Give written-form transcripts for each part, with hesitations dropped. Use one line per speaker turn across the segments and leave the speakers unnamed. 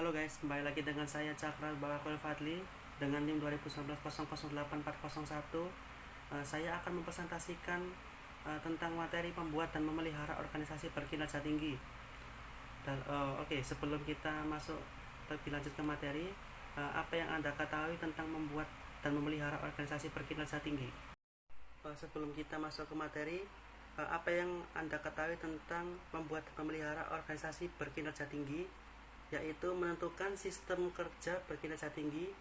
Halo guys, kembali lagi dengan saya Cakra Bakul Fadli dengan NIM 2019 008401. Saya akan mempresentasikan tentang materi pembuat dan memelihara organisasi berkinerja tinggi. Oke, sebelum kita masuk lebih lanjut ke materi, apa yang Anda ketahui tentang membuat dan memelihara organisasi berkinerja tinggi? Sebelum kita masuk ke materi, apa yang Anda ketahui tentang membuat dan memelihara organisasi berkinerja tinggi? Yaitu menentukan sistem kerja berkinerja tinggi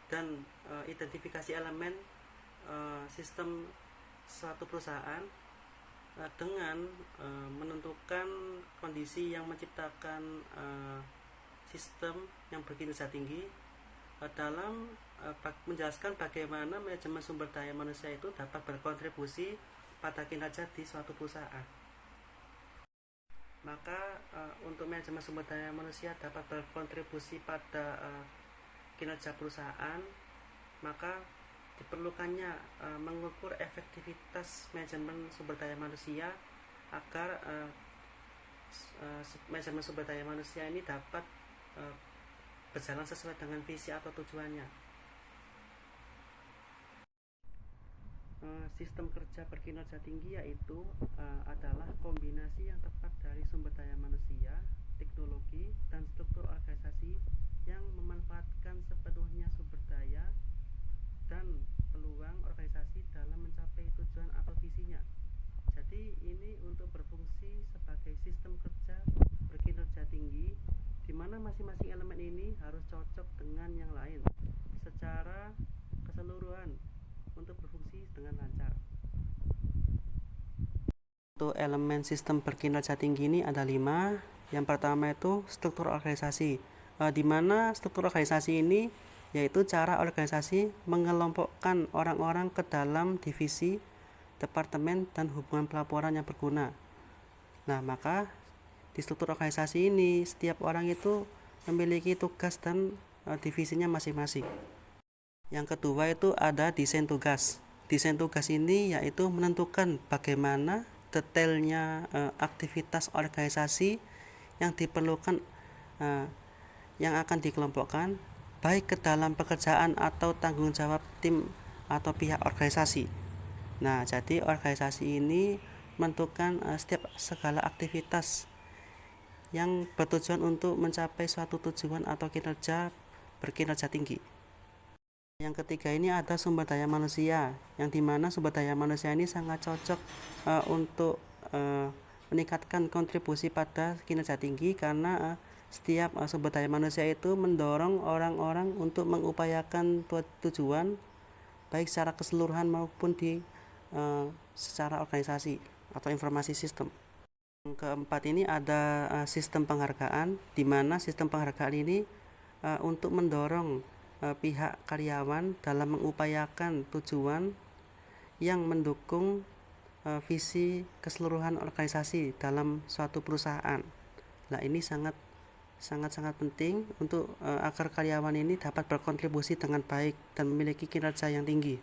dan identifikasi elemen sistem suatu perusahaan dengan menentukan kondisi yang menciptakan sistem yang berkinerja tinggi dalam menjelaskan bagaimana manajemen sumber daya manusia itu dapat berkontribusi pada kinerja di suatu perusahaan. Maka untuk manajemen sumber daya manusia dapat berkontribusi pada kinerja perusahaan, maka diperlukannya mengukur efektivitas manajemen sumber daya manusia agar manajemen sumber daya manusia ini dapat berjalan sesuai dengan visi atau tujuannya. Sistem kerja berkinerja tinggi yaitu adalah kombinasi yang tepat dari sumber daya manusia, teknologi, dan struktur organisasi yang memanfaatkan sepenuhnya sumber daya dan peluang organisasi dalam mencapai tujuan atau visinya. Jadi ini untuk berfungsi sebagai sistem kerja berkinerja tinggi, di mana masing-masing elemen ini harus cocok dengan yang lain secara keseluruhan untuk berfungsi dengan lancar. Untuk elemen sistem berkinerja tinggi ini ada 5. Yang pertama itu struktur organisasi, di mana struktur organisasi ini yaitu cara organisasi mengelompokkan orang-orang ke dalam divisi, departemen, dan hubungan pelaporan yang berguna. Nah, maka di struktur organisasi ini setiap orang itu memiliki tugas dan divisinya masing-masing. Yang kedua itu ada desain tugas. Desain tugas ini yaitu menentukan bagaimana detailnya aktivitas organisasi yang diperlukan yang akan dikelompokkan baik ke dalam pekerjaan atau tanggung jawab tim atau pihak organisasi. Nah, jadi organisasi ini menentukan setiap segala aktivitas yang bertujuan untuk mencapai suatu tujuan atau kinerja berkinerja tinggi. Yang ketiga ini ada sumber daya manusia, yang dimana sumber daya manusia ini sangat cocok untuk meningkatkan kontribusi pada kinerja tinggi karena setiap sumber daya manusia itu mendorong orang-orang untuk mengupayakan tujuan baik secara keseluruhan maupun di secara organisasi atau informasi sistem. Yang keempat ini ada sistem penghargaan, di mana sistem penghargaan ini untuk mendorong pihak karyawan dalam mengupayakan tujuan yang mendukung visi keseluruhan organisasi dalam suatu perusahaan. Nah, ini sangat penting untuk agar karyawan ini dapat berkontribusi dengan baik dan memiliki kinerja yang tinggi.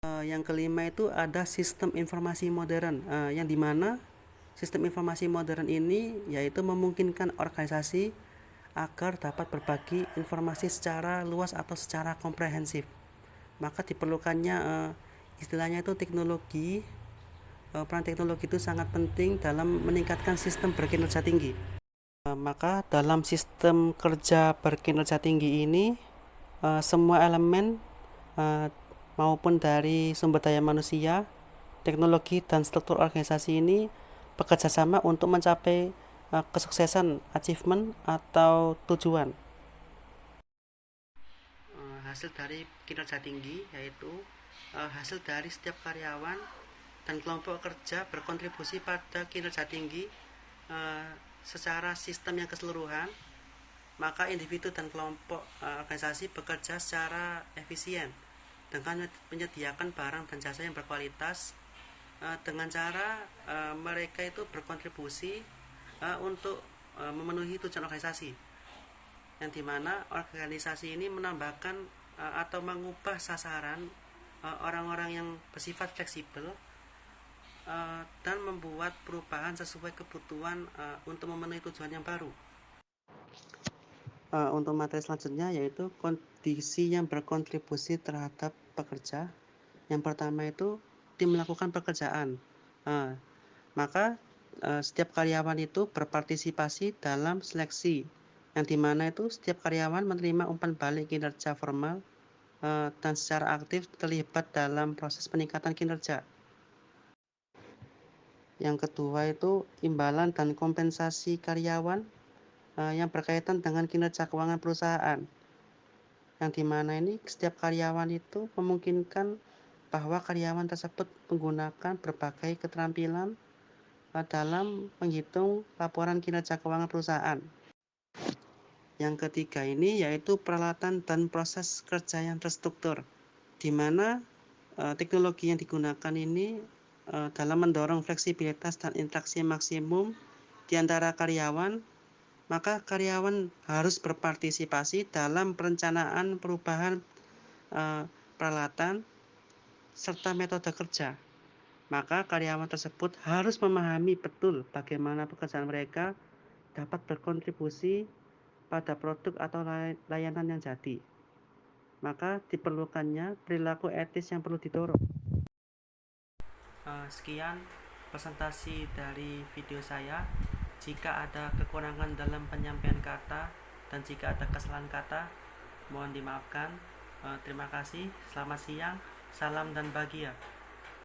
Yang kelima itu ada sistem informasi modern, yang dimana sistem informasi modern ini yaitu memungkinkan organisasi agar dapat berbagi informasi secara luas atau secara komprehensif. Maka diperlukannya istilahnya itu teknologi. Peran teknologi itu sangat penting dalam meningkatkan sistem berkinerja tinggi. Maka dalam sistem kerja berkinerja tinggi ini semua elemen maupun dari sumber daya manusia, teknologi, dan struktur organisasi ini bekerja sama untuk mencapai kesuksesan, achievement atau tujuan. Hasil dari kinerja tinggi yaitu hasil dari setiap karyawan dan kelompok kerja berkontribusi pada kinerja tinggi secara sistem yang keseluruhan. Maka individu dan kelompok organisasi bekerja secara efisien dengan menyediakan barang dan jasa yang berkualitas dengan cara mereka itu berkontribusi untuk memenuhi tujuan organisasi, yang dimana organisasi ini menambahkan atau mengubah sasaran orang-orang yang bersifat fleksibel dan membuat perubahan sesuai kebutuhan untuk memenuhi tujuan yang baru. Untuk materi selanjutnya yaitu kondisi yang berkontribusi terhadap pekerja. Yang pertama itu tim melakukan pekerjaan. Maka setiap karyawan itu berpartisipasi dalam seleksi, yang dimana itu setiap karyawan menerima umpan balik kinerja formal dan secara aktif terlibat dalam proses peningkatan kinerja. Yang kedua itu imbalan dan kompensasi karyawan yang berkaitan dengan kinerja keuangan perusahaan, yang dimana ini setiap karyawan itu memungkinkan bahwa karyawan tersebut menggunakan berbagai keterampilan dalam menghitung laporan kinerja keuangan perusahaan. Yang ketiga ini yaitu peralatan dan proses kerja yang terstruktur, di mana teknologi yang digunakan ini dalam mendorong fleksibilitas dan interaksi maksimum di antara karyawan. Maka karyawan harus berpartisipasi dalam perencanaan perubahan peralatan serta metode kerja. Maka karyawan tersebut harus memahami betul bagaimana pekerjaan mereka dapat berkontribusi pada produk atau layanan yang jadi. Maka diperlukannya perilaku etis yang perlu didorong. Sekian presentasi dari video saya. Jika ada kekurangan dalam penyampaian kata dan jika ada kesalahan kata, mohon dimaafkan. Terima kasih. Selamat siang. Salam dan bahagia.